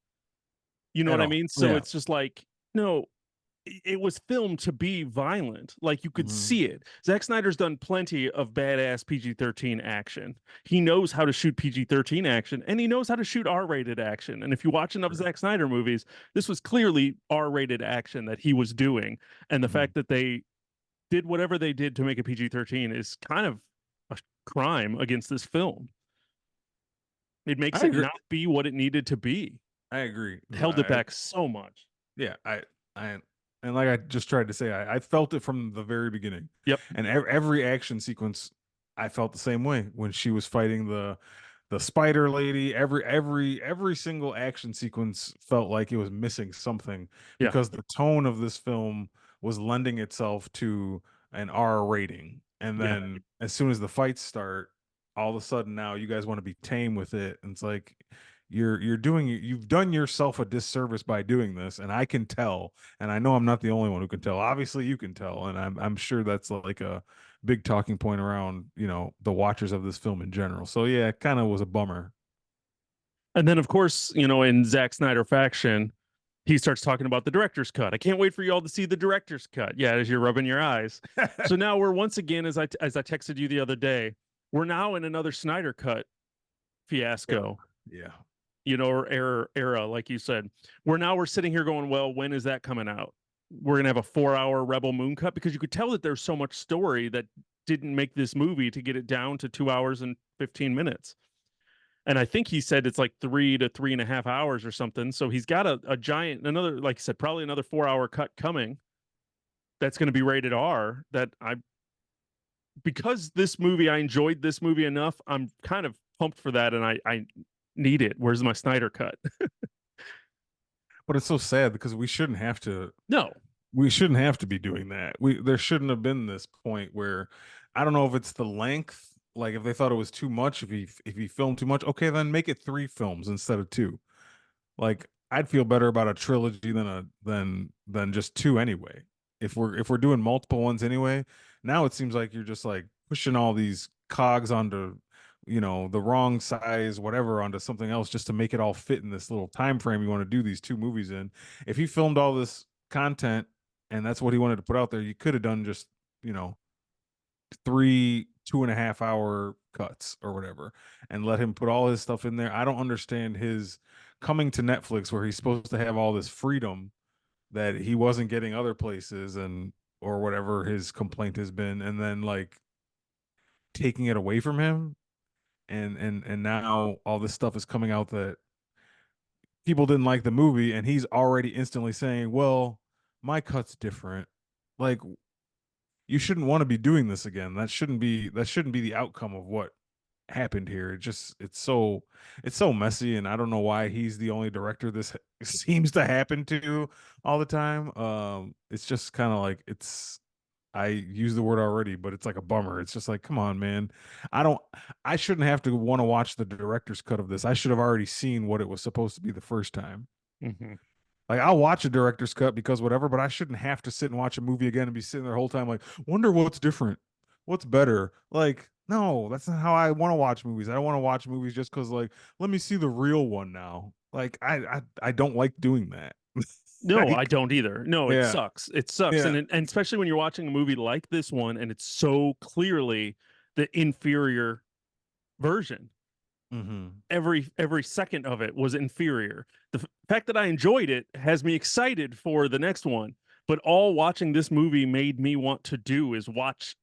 You know At what I all. mean? So Yeah. it's just like no, it was filmed to be violent. Like you could Mhm. see it. Zack Snyder's done plenty of badass PG-13 action. He knows how to shoot PG-13 action and he knows how to shoot R-rated action. And if you watch enough Sure. Zack Snyder movies, this was clearly R-rated action that he was doing. And the Mhm. fact that they did whatever they did to make it PG-13 is kind of a crime against this film. It makes I it agree. not be what it needed to be. I agree. It held it back so much. Yeah, I, and like I just tried to say, I felt it from the very beginning, Yep. and every action sequence, I felt the same way when she was fighting the spider lady. Every single action sequence felt like it was missing something Yeah. because the tone of this film was lending itself to an R rating, and Yeah. then as soon as the fights start, all of a sudden now you guys want to be tame with it, and it's like you've done yourself a disservice by doing this, and I can tell, and I know I'm not the only one who can tell. Obviously you can tell, and I'm sure that's like a big talking point around, the watchers of this film in general. So yeah, it kind of was a bummer. And then, of course, in Zack Snyder faction, he starts talking about the director's cut. I can't wait for you all to see the director's cut. Yeah, as you're rubbing your eyes. So now we're once again, as I texted you the other day, we're now in another Snyder cut Era. fiasco. Yeah. Or era, like you said. We're sitting here going, well, when is that coming out? We're gonna have a 4 hour Rebel Moon cut because you could tell that there's so much story that didn't make this movie to get it down to 2 hours and 15 minutes. And I think he said it's like 3 to 3.5 hours or something. So he's got a giant, another, like I said, probably another 4 hour cut coming that's going to be rated R. Because this movie, I enjoyed this movie enough. I'm kind of pumped for that, and I need it. Where's my Snyder cut? But it's so sad because No, we shouldn't have to be doing that. There shouldn't have been this point where I don't know if it's the length, like if they thought it was too much, if he filmed too much, okay, then make it 3 films instead of two. Like I'd feel better about a trilogy than just two anyway. If we're doing multiple ones anyway, now it seems like you're just like pushing all these cogs onto, the wrong size, whatever, onto something else just to make it all fit in this little time frame you want to do these two movies in. If he filmed all this content and that's what he wanted to put out there, you could have done just, you know, three 2.5 hour cuts or whatever and let him put all his stuff in there. I don't understand his coming to Netflix where he's supposed to have all this freedom that he wasn't getting other places, and or whatever his complaint has been, and then like taking it away from him, and now all this stuff is coming out that people didn't like the movie, and he's already instantly saying, well, my cut's different. Like, you shouldn't want to be doing this again. That shouldn't be the outcome of what happened here. It's so messy, and I don't know why he's the only director this seems to happen to all the time. It's just kind of like I use the word already, but it's like a bummer. It's just like, come on, man. I don't I shouldn't have to want to watch the director's cut of this. I should have already seen what it was supposed to be the first time. Hmm. Like I'll watch a director's cut because whatever, but I shouldn't have to sit and watch a movie again and be sitting there the whole time like, wonder what's different, what's better. Like, no, that's not how I want to watch movies. I don't want to watch movies just because like, let me see the real one now. Like I don't like doing that. No, I Like, don't either. No, it yeah, sucks. It sucks, yeah. and especially when you're watching a movie like this one, and it's so clearly the inferior version. Mm-hmm. Every second of it was inferior. The fact that I enjoyed it has me excited for the next one. But all watching this movie made me want to do is watch.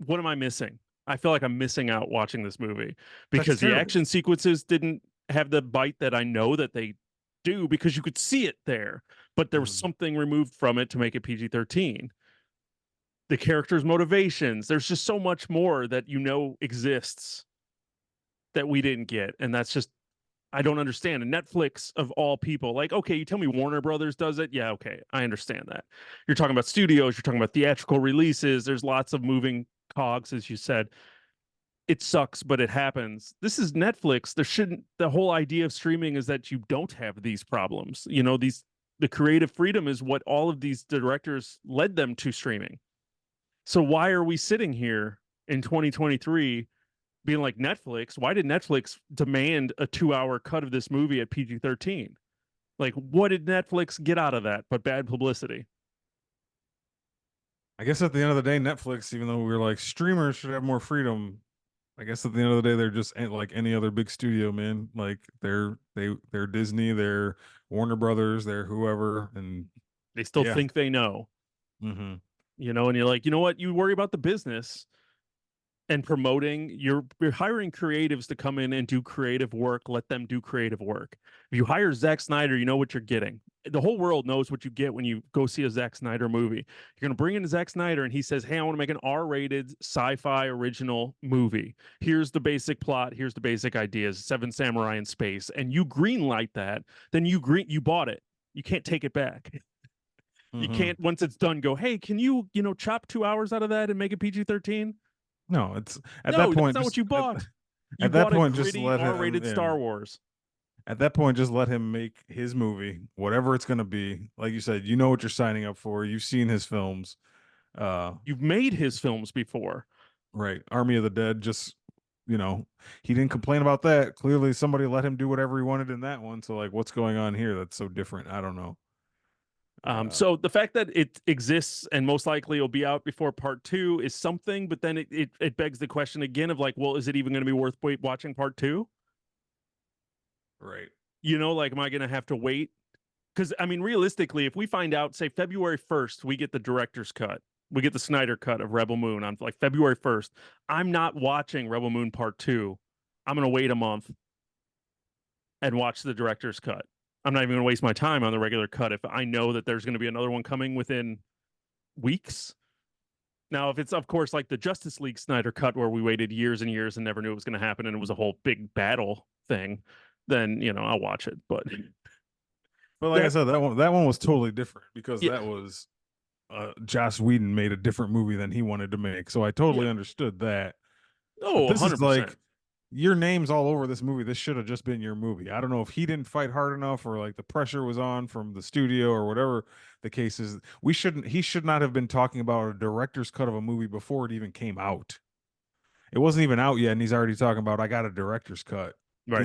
What am I missing? I feel like I'm missing out watching this movie That's because the terrible. action sequences didn't have the bite that I know that they do because you could see it there, but there was Mhm. something removed from it to make it PG-13. The characters' motivations, there's just so much more that you know exists that we didn't get. And that's just, I don't understand. And Netflix, of all people, like, okay, you tell me Warner Brothers does it. Yeah, okay, I understand that. You're talking about studios, you're talking about theatrical releases. There's lots of moving cogs, as you said. It sucks, but it happens. This is Netflix. There shouldn't, the whole idea of streaming is that you don't have these problems. You know, the creative freedom is what all of these directors led them to streaming. So why are we sitting here in 2023 being like Netflix? Why did Netflix demand a 2 hour cut of this movie at PG-13? Like, what did Netflix get out of that but bad publicity? I guess at the end of the day, Netflix, even though we are like streamers should have more freedom, I guess at the end of the day, they're just like any other big studio, man. Like they're Disney, they're Warner Brothers, they're whoever, and They still yeah. think they know, Hmm. and you're like, you know what? You worry about the business and promoting. You're hiring creatives to come in and do creative work. Let them do creative work. If you hire Zach Snyder, you know what you're getting. The whole world knows what you get when you go see a Zach Snyder movie. You're going to bring in Zach Snyder and he says, hey, I want to make an R-rated sci-fi original movie. Here's the basic plot, here's the basic ideas, seven samurai in space, and you green light that. Then you bought it. You can't take it back. You Hmm. can't, once it's done, go, hey, can you chop 2 hours out of that and make it PG-13? No, it's at that No, that's point not what just you bought. You at that bought a point just gritty let him, R-rated yeah. Star Wars. At that point, just let him make his movie, whatever it's gonna be. Like you said, you know what you're signing up for. You've seen his films. Uh, You've made his films before. right. Army of the Dead, just he didn't complain about that. Clearly somebody let him do whatever he wanted in that one. So like what's going on here that's so different? I don't know. Uh So the fact that it exists and most likely it'll be out before part two is something, but then it begs the question again of like, well, is it even going to be worth watching part two? right. Like, am I going to have to wait? Because I mean, realistically, if we find out, say February 1st, we get the director's cut, we get the Snyder cut of Rebel Moon on like February 1st. I'm not watching Rebel Moon part two. I'm going to wait a month and watch the director's cut. I'm not even going to waste my time on the regular cut if I know that there's going to be another one coming within weeks. Now, if it's, of course, like the Justice League Snyder cut where we waited years and years and never knew it was going to happen and it was a whole big battle thing, then, I'll watch it. But But like I that, said, that one was totally different because yeah, that was Joss Whedon made a different movie than he wanted to make. So I yeah. totally understood that. But Oh, this is 100%. like your name's all over this movie. This should have just been your movie. I don't know if he didn't fight hard enough or like the pressure was on from the studio or whatever the case is. He should not have been talking about a director's cut of a movie before it even came out. It wasn't even out yet, and he's already talking about I got a director's cut Right.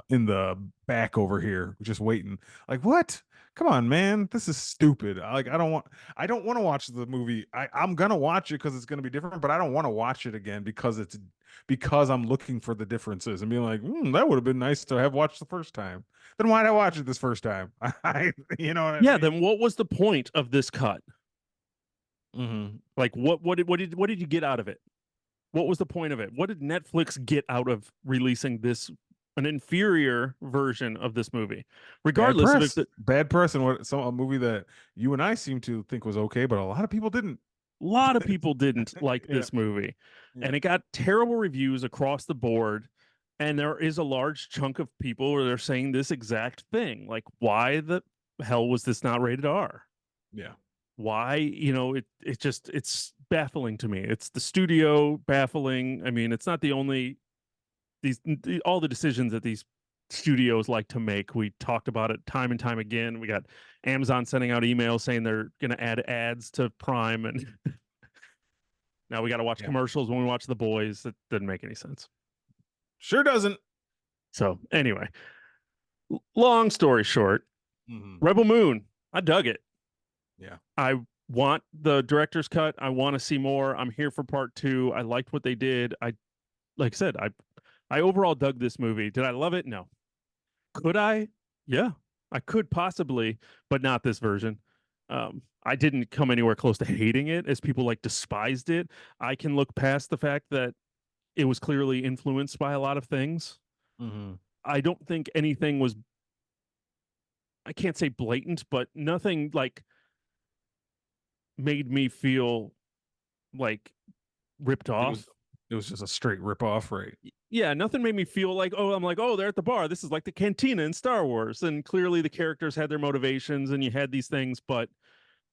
in the back over here, just waiting. Like what? Come on, man. This is stupid. Like I don't want to watch the movie. I'm gonna watch it because it's gonna be different, but I don't want to watch it again because I'm looking for the differences and being like, that would have been nice to have watched the first time. Then why'd I watch it this first time? You know what I Yeah. mean? Then what was the point of this cut? Hmm. Like, what did you get out of it? What was the point of it? What did Netflix get out of releasing this, an inferior version of this movie? Bad Regardless of if press. the, Bad press, and what some a movie that you and I seem to think was okay, but a lot of people didn't. a lot of people didn't like Yeah. this movie, Yeah. and it got terrible reviews across the board. And there is a large chunk of people where they're saying this exact thing. Like, why the hell was this not rated R? Yeah. why, it's baffling to me. It's the studio baffling. I mean, it's not the only all the decisions that these studios like to make. We talked about it time and time again. We got Amazon sending out emails saying they're going to add ads to Prime, and now we got to watch Yeah. commercials when we watch The Boys. That didn't make any sense. Sure doesn't. So anyway, long story short, Hmm. Rebel Moon, I dug it. Yeah. I want the director's cut. I want to see more. I'm here for part two. I liked what they did. Like I said, I overall dug this movie. Did I love it? No. Could I? Yeah, I could possibly, but not this version. I didn't come anywhere close to hating it, as people like despised it. I can look past the fact that it was clearly influenced by a lot of things. Hmm. I don't think anything was, I can't say blatant, but nothing like made me feel like ripped It was off. it was just a straight rip off, right? Yeah, nothing made me feel like, oh, I'm like, oh, they're at the bar. This is like the cantina in Star Wars. And clearly the characters had their motivations and you had these things, but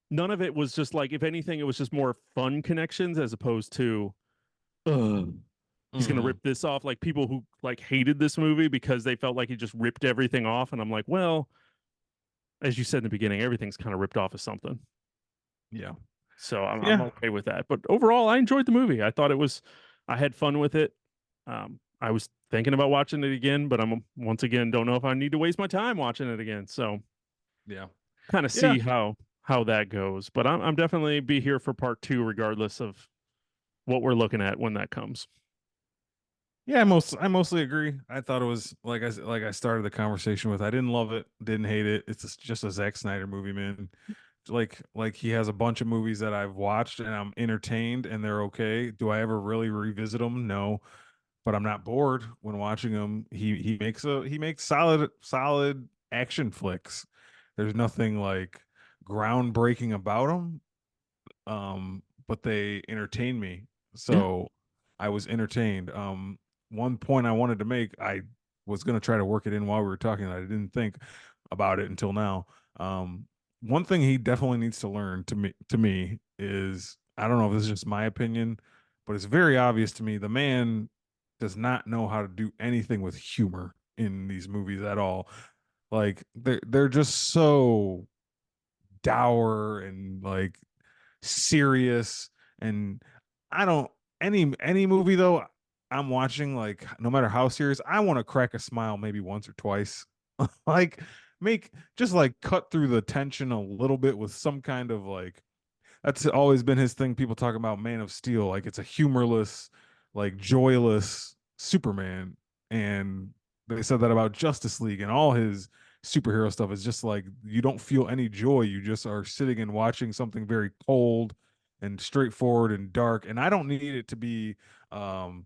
none of it was just like, if anything, it was just more fun connections as opposed to, ugh, he's gonna Hmm. rip this off. Like people who like hated this movie because they felt like he just ripped everything off. And I'm like, well, as you said in the beginning, everything's kind of ripped off of something. Yeah. So I'm Yeah. okay with that. But overall, I enjoyed the movie. I thought it was, I had fun with it. I was thinking about watching it again, but I'm once again don't know if I need to waste my time watching it again. So Yeah. kind of Yeah. see how that goes. But I'm definitely be here for part two, regardless of what we're looking at when that comes. Yeah, I mostly agree. I thought it was like I started the conversation with. I didn't love it, didn't hate it. It's just a Zack Snyder movie, man. Like he has a bunch of movies that I've watched and I'm entertained and they're okay. Do I ever really revisit them? No, but I'm not bored when watching them. He makes solid action flicks. There's nothing like groundbreaking about them, but they entertain me. Yeah. So I was entertained. One point I wanted to make, I was going to try to work it in while we were talking. I didn't think about it until now. One thing he definitely needs to learn to me is, I don't know if this is just my opinion, but it's very obvious to me the man does not know how to do anything with humor in these movies at all. Like they're just so dour and like serious. And I don't, any movie though I'm watching, like no matter how serious, I want to crack a smile maybe once or twice. Like make just like cut through the tension a little bit with some kind of like, that's always been his thing. People talk about Man of Steel, like it's a humorless, like joyless Superman, and they said that about Justice League and all his superhero stuff. Is just like you don't feel any joy. You just are sitting and watching something very cold and straightforward and dark. And I don't need it to be, Dumb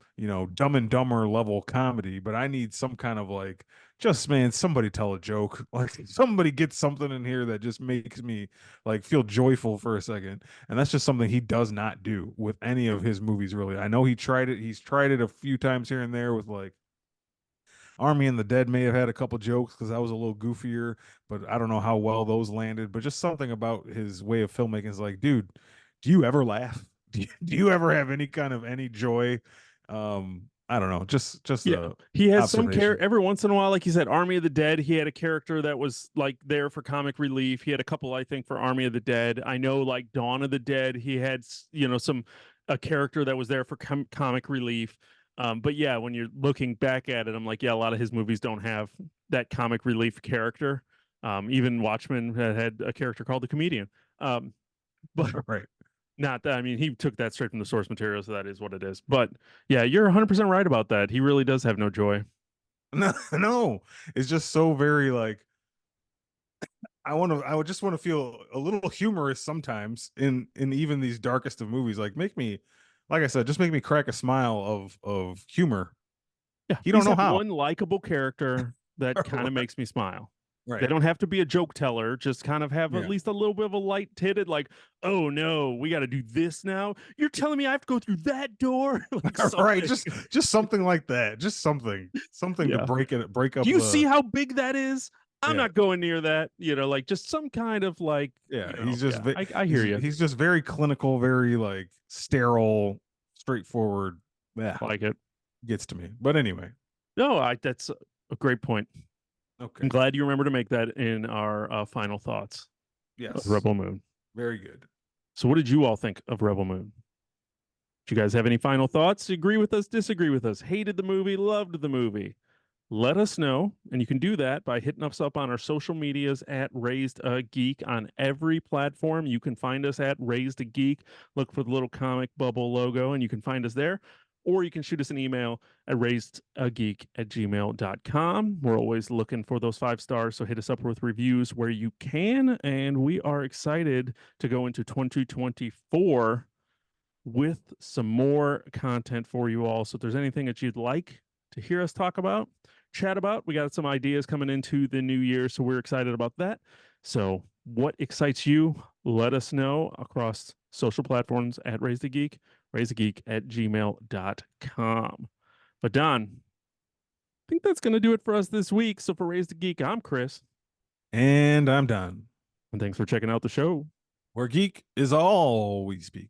and Dumber level comedy, but I need some kind of like, just man, somebody tell a joke. Like somebody get something in here that just makes me like feel joyful for a second. And that's just something he does not do with any of his movies, really. I know he tried it. He's tried it a few times here and there with like Army and the Dead may have had a couple jokes because that was a little goofier, but I don't know how well those landed. But just something about his way of filmmaking is like, dude, do you ever laugh? Do you ever have any kind of any joy? I don't know. Just Yeah, a he has some care observation. every once in a while. Like you said, Army of the Dead. He had a character that was like there for comic relief. He had a couple, I think, for Army of the Dead. I know, like Dawn of the Dead. He had, some a character that was there for comic relief. But yeah, when you're looking back at it, I'm like, yeah, a lot of his movies don't have that comic relief character. Even Watchmen had a character called the Comedian. Um, but Right. not that, I mean, he took that straight from the source material, so that is what it is. But yeah, you're 100% right about that. He really does have no joy. No, no. It's just so very like, I would just want to feel a little humorous sometimes in even these darkest of movies. Like make me, like I said, just make me crack a smile of humor. Yeah, You don't please know have how. one likable character that kind of makes me smile. They Right. don't have to be a joke teller, just kind of have at Yeah. least a little bit of a light titted, like, oh no, we got to do this now. You're telling me I have to go through that door? Like Right. something. Just something like that. Just something to Yeah. break Do up you see the how big that is? I'm Yeah. not going near that. Like just some kind of like, Yeah, he's just yeah, I hear you. he's just very clinical, very like sterile, straightforward. Yeah, Like it. gets to me. But anyway, No, that's a great point. I'm okay. glad you remember to make that in our final thoughts of Yes, Rebel Moon. very good. So, what did you all think of Rebel Moon? Do you guys have any final thoughts? Agree with us? Disagree with us? Hated the movie? Loved the movie? Let us know. And you can do that by hitting us up on our social medias at Raised a Geek on every platform. You can find us at Raised a Geek. Look for the little comic bubble logo, and you can find us there. Or you can shoot us an email at raisedageek@gmail.com. We're always looking for those 5 stars. So hit us up with reviews where you can. And we are excited to go into 2024 with some more content for you all. So if there's anything that you'd like to hear us talk about, chat about, we got some ideas coming into the new year. So we're excited about that. So what excites you? Let us know across social platforms at Raise the Geek, raisethegeek@gmail.com. But Don, I think that's going to do it for us this week. So for Raise the Geek, I'm Chris. And I'm done. And thanks for checking out the show. Where geek is all we speak.